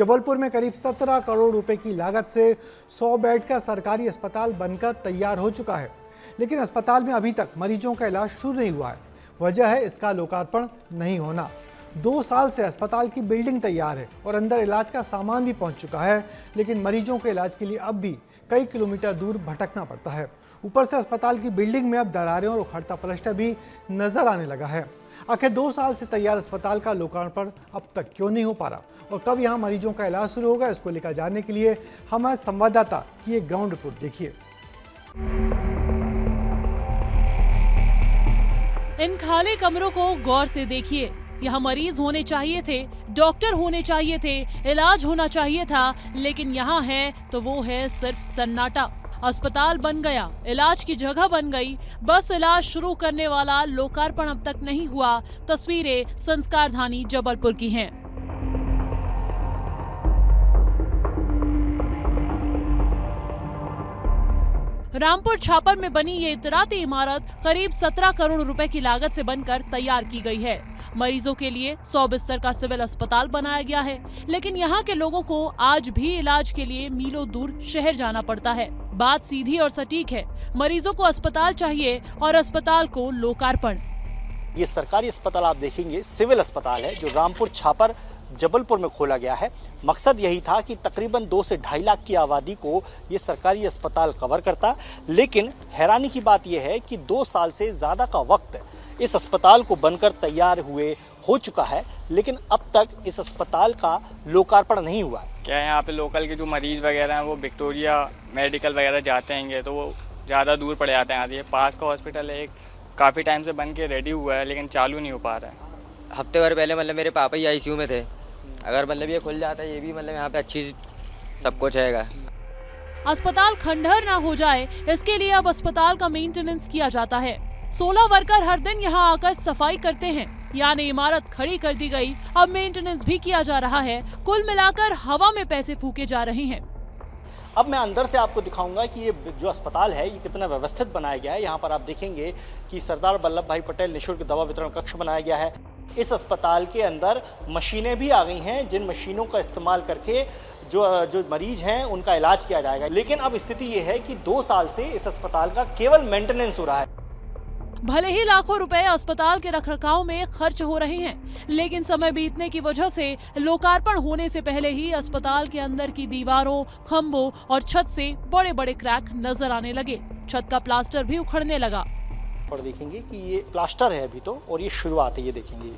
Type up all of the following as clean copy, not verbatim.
जबलपुर में करीब 17 करोड़ रुपए की लागत से 100 बेड का सरकारी अस्पताल बनकर तैयार हो चुका है, लेकिन अस्पताल में अभी तक मरीजों का इलाज शुरू नहीं हुआ है। वजह है इसका लोकार्पण नहीं होना। 2 साल से अस्पताल की बिल्डिंग तैयार है और अंदर इलाज का सामान भी पहुंच चुका है, लेकिन मरीजों के इलाज के लिए अब भी कई किलोमीटर दूर भटकना पड़ता है। ऊपर से अस्पताल की बिल्डिंग में अब दरारें और उखड़ता प्लास्टर भी नजर आने लगा है। आखिर 2 साल से तैयार अस्पताल का लोकार्पण अब तक क्यों नहीं हो पा रहा और कब यहां मरीजों का इलाज शुरू होगा, इसको लेकर जानने के लिए हमारे संवाददाता की एक ग्राउंड रिपोर्ट देखिए। इन खाली कमरों को गौर से देखिए। यहाँ मरीज होने चाहिए थे, डॉक्टर होने चाहिए थे, इलाज होना चाहिए था, लेकिन यहाँ है तो वो है सिर्फ सन्नाटा। अस्पताल बन गया, इलाज की जगह बन गई, बस इलाज शुरू करने वाला लोकार्पण अब तक नहीं हुआ। तस्वीरें संस्कारधानी जबलपुर की हैं। रामपुर छापर में बनी ये इतराती इमारत करीब 17 करोड़ रुपए की लागत से बनकर तैयार की गई है। मरीजों के लिए 100 बिस्तर का सिविल अस्पताल बनाया गया है, लेकिन यहाँ के लोगों को आज भी इलाज के लिए मीलों दूर शहर जाना पड़ता है। बात सीधी और सटीक है, मरीजों को अस्पताल चाहिए और अस्पताल को लोकार्पण। ये सरकारी अस्पताल आप देखेंगे सिविल अस्पताल है जो रामपुर छापर जबलपुर में खोला गया है। मकसद यही था कि तकरीबन 2 से 2.5 लाख की आबादी को ये सरकारी अस्पताल कवर करता, लेकिन हैरानी की बात यह है कि 2 साल से ज़्यादा का वक्त इस अस्पताल को बनकर तैयार हुए हो चुका है, लेकिन अब तक इस अस्पताल का लोकार्पण नहीं हुआ है। क्या है यहाँ पे लोकल के जो मरीज वगैरह हैं वो विक्टोरिया मेडिकल वगैरह जाते हैं तो वो ज़्यादा दूर पड़ जाते हैं। ये पास का हॉस्पिटल है, एक काफ़ी टाइम से बन के रेडी हुआ है, लेकिन चालू नहीं हो पा रहा है। हफ्ते भर पहले मेरे पापा ही आईसीयू में थे। अगर ये खुल जाता है, ये भी यहाँ पे अच्छी सब कुछ है। अस्पताल खंडहर ना हो जाए, इसके लिए अब अस्पताल का मेंटेनेंस किया जाता है। 16 वर्कर हर दिन यहाँ आकर सफाई करते हैं, यानी इमारत खड़ी कर दी गई, अब मेंटेनेंस भी किया जा रहा है। कुल मिलाकर हवा में पैसे फूके जा रहे हैं। अब मैं अंदर से आपको दिखाऊंगा कि ये जो अस्पताल है ये कितना व्यवस्थित बनाया गया है। यहाँ पर आप देखेंगे कि सरदार वल्लभ भाई पटेल निःशुल्क दवा वितरण कक्ष बनाया गया है। इस अस्पताल के अंदर मशीनें भी आ गई हैं, जिन मशीनों का इस्तेमाल करके जो मरीज हैं उनका इलाज किया जाएगा। लेकिन अब स्थिति ये है कि 2 साल से इस अस्पताल का केवल मेंटेनेंस हो रहा है। भले ही लाखों रुपए अस्पताल के रखरखाव में खर्च हो रहे हैं, लेकिन समय बीतने की वजह से लोकार्पण होने से पहले ही अस्पताल के अंदर की दीवारों, खंभों और छत से बड़े बड़े क्रैक नजर आने लगे। छत का प्लास्टर भी उखड़ने लगा। और देखेंगे कि ये प्लास्टर है अभी तो, और ये शुरुआत है। ये देखेंगे,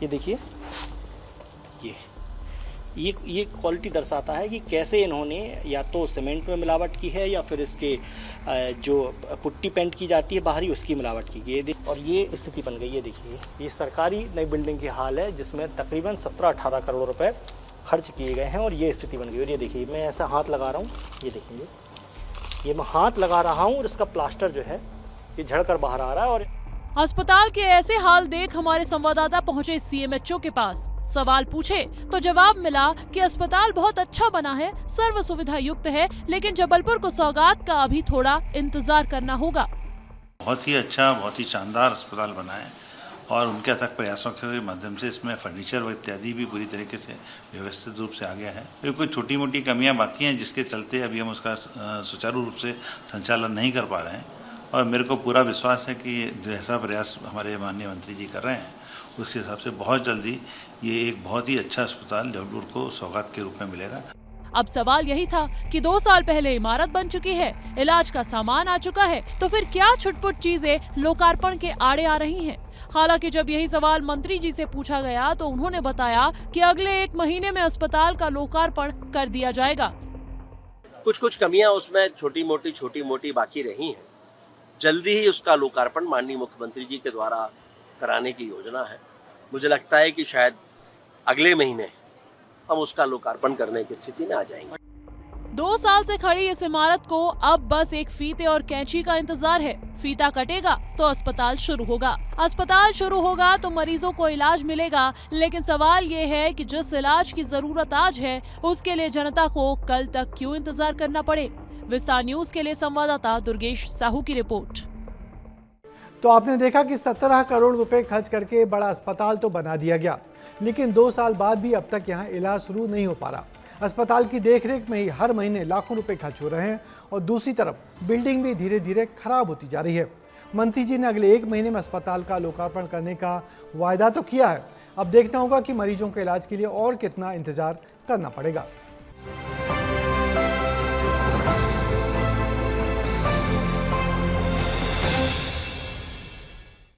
ये देखिए, ये क्वालिटी दर्शाता है कि कैसे इन्होंने या तो सीमेंट में मिलावट की है या फिर इसके जो पुट्टी पेंट की जाती है बाहरी उसकी मिलावट की गई है। और ये स्थिति बन गई है। देखिए, ये सरकारी नई बिल्डिंग की हाल है जिसमें तकरीबन 17-18 करोड़ रुपए खर्च किए गए हैं और ये स्थिति बन गई। और ये देखिए, मैं ऐसा हाथ लगा रहा हूँ, ये देखिए, ये मैं हाथ लगा रहा हूँ और इसका प्लास्टर जो है ये झड़कर बाहर आ रहा है। और अस्पताल के ऐसे हाल देख हमारे संवाददाता पहुंचे सीएमएचओ के पास। सवाल पूछे तो जवाब मिला कि अस्पताल बहुत अच्छा बना है, सर्व सुविधा युक्त है, लेकिन जबलपुर को सौगात का अभी थोड़ा इंतजार करना होगा। बहुत ही अच्छा, बहुत ही शानदार अस्पताल बना है और उनके अथक प्रयासों के माध्यम से इसमें फर्नीचर व इत्यादि भी पूरी तरीके से व्यवस्थित रूप से आ गया है। कोई छोटी मोटी कमियां बाकी हैं जिसके चलते अभी हम उसका सुचारू रूप से संचालन नहीं कर पा रहे हैं, और मेरे को पूरा विश्वास है कि जैसा प्रयास हमारे माननीय मंत्री जी कर रहे हैं उसके हिसाब से बहुत जल्दी ये एक बहुत ही अच्छा अस्पताल जबलपुर को सौगात के रूप में मिलेगा। अब सवाल यही था कि 2 साल पहले इमारत बन चुकी है, इलाज का सामान आ चुका है, तो फिर क्या छुटपुट चीजें लोकार्पण के आड़े आ रही हैं? हालांकि जब यही सवाल मंत्री जी से पूछा गया तो उन्होंने बताया कि अगले 1 महीने में अस्पताल का लोकार्पण कर दिया जाएगा। कुछ कमियां उसमें छोटी मोटी बाकी रही हैं। जल्दी ही उसका लोकार्पण माननीय मुख्यमंत्री जी के द्वारा कराने की योजना है। मुझे लगता है कि शायद अगले महीने हम उसका लोकार्पण करने की स्थिति में आ जाएंगे। 2 साल से खड़ी इस इमारत को अब बस एक फीते और कैंची का इंतजार है। फीता कटेगा तो अस्पताल शुरू होगा, अस्पताल शुरू होगा तो मरीजों को इलाज मिलेगा। लेकिन सवाल ये है कि जिस इलाज की जरूरत आज है उसके लिए जनता को कल तक क्यों इंतजार करना पड़े। विस्तार न्यूज के लिए संवाददाता दुर्गेश साहू की रिपोर्ट। तो आपने देखा कि 17 करोड़ रुपए खर्च करके बड़ा अस्पताल तो बना दिया गया, लेकिन 2 साल बाद भी अब तक यहाँ इलाज शुरू नहीं हो पा रहा। अस्पताल की देखरेख में ही हर महीने लाखों रुपए खर्च हो रहे हैं और दूसरी तरफ बिल्डिंग भी धीरे धीरे खराब होती जा रही है। मंत्री जी ने अगले 1 महीने में अस्पताल का लोकार्पण करने का वायदा तो किया है, अब देखना होगा कि मरीजों के इलाज के लिए और कितना इंतजार करना पड़ेगा।